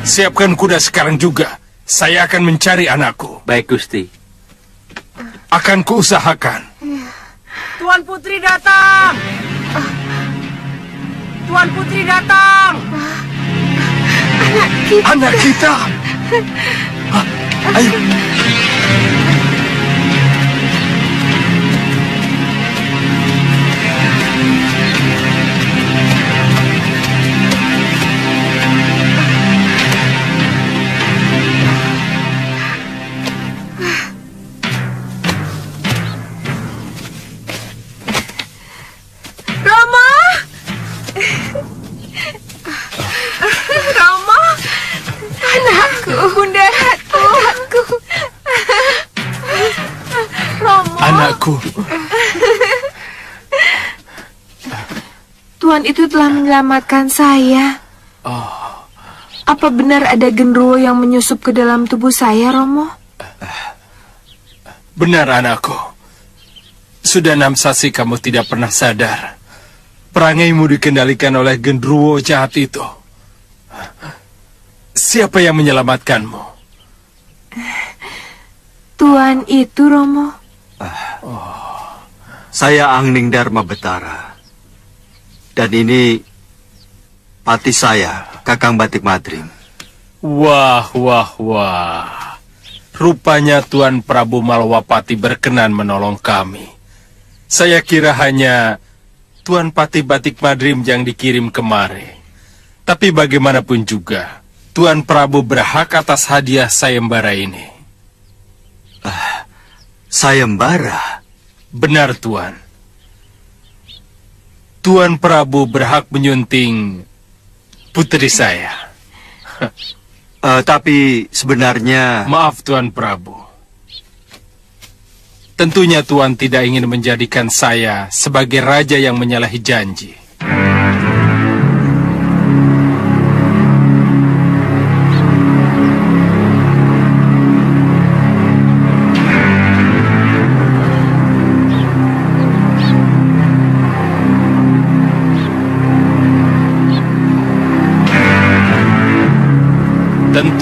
Speaker 4: Siapkan kuda sekarang juga. Saya akan mencari anakku.
Speaker 16: Baik, Gusti.
Speaker 4: Akan kuusahakan.
Speaker 12: Tuan Putri datang! Tuan Putri datang!
Speaker 4: Anak kita! Ayo. Anakku.
Speaker 7: Tuan itu telah menyelamatkan saya. Apa benar ada genderuwo yang menyusup ke dalam tubuh saya, Romo?
Speaker 4: Benar, anakku. Sudah 6 sasi kamu tidak pernah sadar. Perangaimu dikendalikan oleh genderuwo jahat itu. Siapa yang menyelamatkanmu?
Speaker 7: Tuan itu, Romo.
Speaker 6: Saya Angling Dharma Betara. Dan ini pati saya, Kakang Batik Madrim.
Speaker 4: Wah. Rupanya Tuan Prabu Malwapati berkenan menolong kami. Saya kira hanya Tuan Pati Batik Madrim yang dikirim kemari. Tapi bagaimanapun juga, Tuan Prabu berhak atas hadiah sayembara ini.
Speaker 6: Sayembara?
Speaker 4: Benar, Tuan. Tuan Prabu berhak menyunting putri saya.
Speaker 6: Tapi sebenarnya...
Speaker 4: Maaf, Tuan Prabu. Tentunya Tuan tidak ingin menjadikan saya sebagai raja yang menyalahi janji.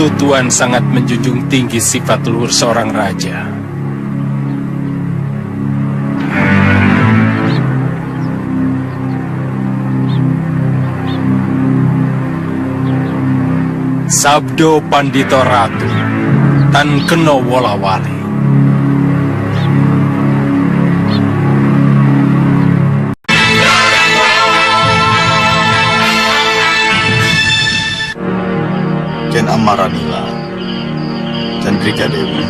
Speaker 4: Tentu Tuan sangat menjunjung tinggi sifat luhur seorang raja. Sabdo Pandito Ratu Tan Keno Wolawali.
Speaker 11: Ken Amaranila, Chandrika Dewi.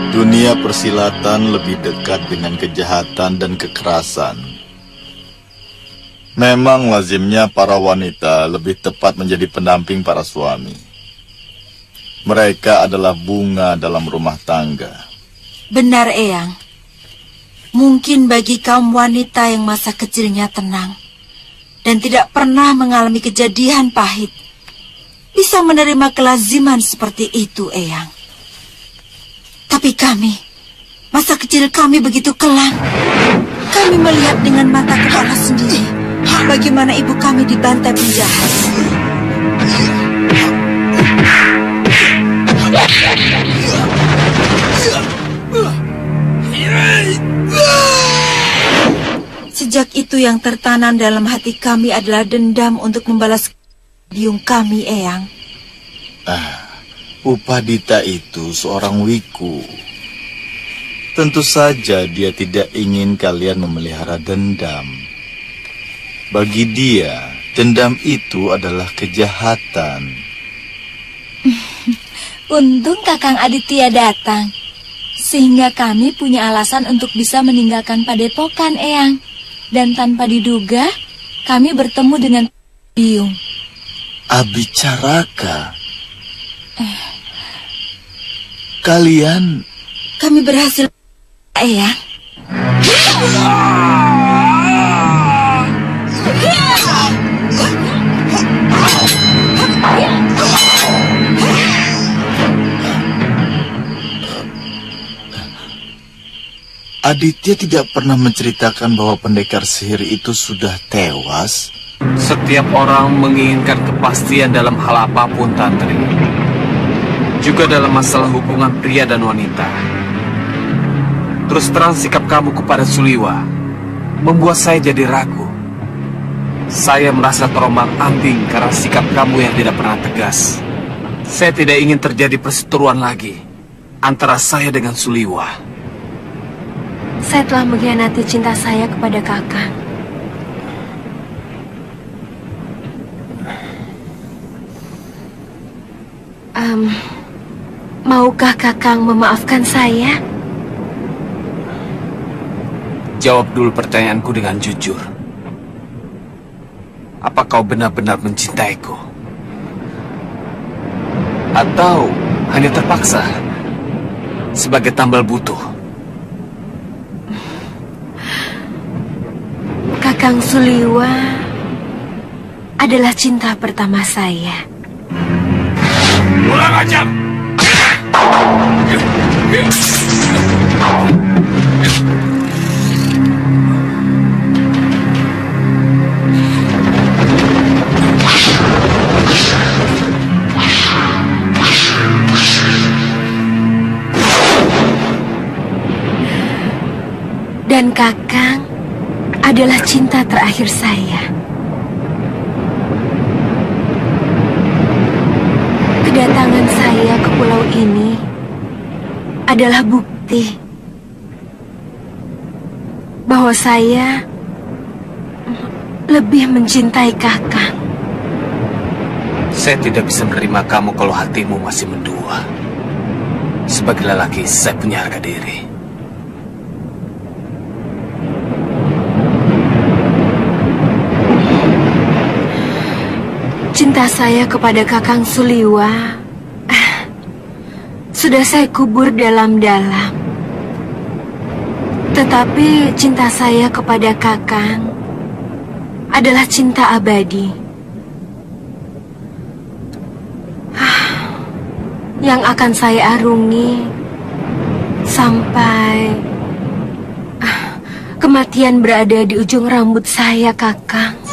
Speaker 11: Dunia persilatan lebih dekat dengan kejahatan dan kekerasan. Memang lazimnya para wanita lebih tepat menjadi pendamping para suami. Mereka adalah bunga dalam rumah tangga.
Speaker 15: Benar, Eyang. Mungkin bagi kaum wanita yang masa kecilnya tenang dan tidak pernah mengalami kejadian pahit, bisa menerima kelaziman seperti itu, Eyang. Tapi kami, masa kecil kami begitu kelam. Kami melihat dengan mata kepala sendiri bagaimana ibu kami dibantai penjahat. Sejak itu yang tertanam dalam hati kami adalah dendam untuk membalas biung kami, Eyang.
Speaker 11: Upadita itu seorang wiku. Tentu saja dia tidak ingin kalian memelihara dendam. Bagi dia, dendam itu adalah kejahatan.
Speaker 18: Untung Kakang Aditya datang, sehingga kami punya alasan untuk bisa meninggalkan padepokan, Eyang. Dan tanpa diduga, kami bertemu dengan Biung.
Speaker 11: Abicaraka. Kalian...
Speaker 15: Kami berhasil, Eyang.
Speaker 11: Aditya tidak pernah menceritakan bahwa pendekar sihir itu sudah tewas.
Speaker 14: Setiap orang menginginkan kepastian dalam hal apapun, Tantri. Juga dalam masalah hubungan pria dan wanita. Terus terang sikap kamu kepada Suliwa membuat saya jadi ragu. Saya merasa terombang-ambing karena sikap kamu yang tidak pernah tegas. Saya tidak ingin terjadi perseteruan lagi antara saya dengan Suliwa.
Speaker 18: Saya telah mengkhianati cinta saya kepada Kakang. Maukah Kakang memaafkan saya?
Speaker 14: Jawab dulu pertanyaanku dengan jujur. Apa kau benar-benar mencintaiku? Atau hanya terpaksa sebagai tambal butuh?
Speaker 18: Kakang Suliwa adalah cinta pertama saya.
Speaker 17: Kurang ajar!
Speaker 18: Dan Kakang adalah cinta terakhir saya. Kedatangan saya ke pulau ini adalah bukti bahwa saya lebih mencintai Kakang.
Speaker 14: Saya tidak bisa menerima kamu kalau hatimu masih mendua. Sebagai lelaki, saya punya harga diri.
Speaker 18: Cinta saya kepada Kakang Suliwa sudah saya kubur dalam-dalam. Tetapi cinta saya kepada Kakang adalah cinta abadi. Yang akan saya arungi sampai kematian berada di ujung rambut saya, Kakang.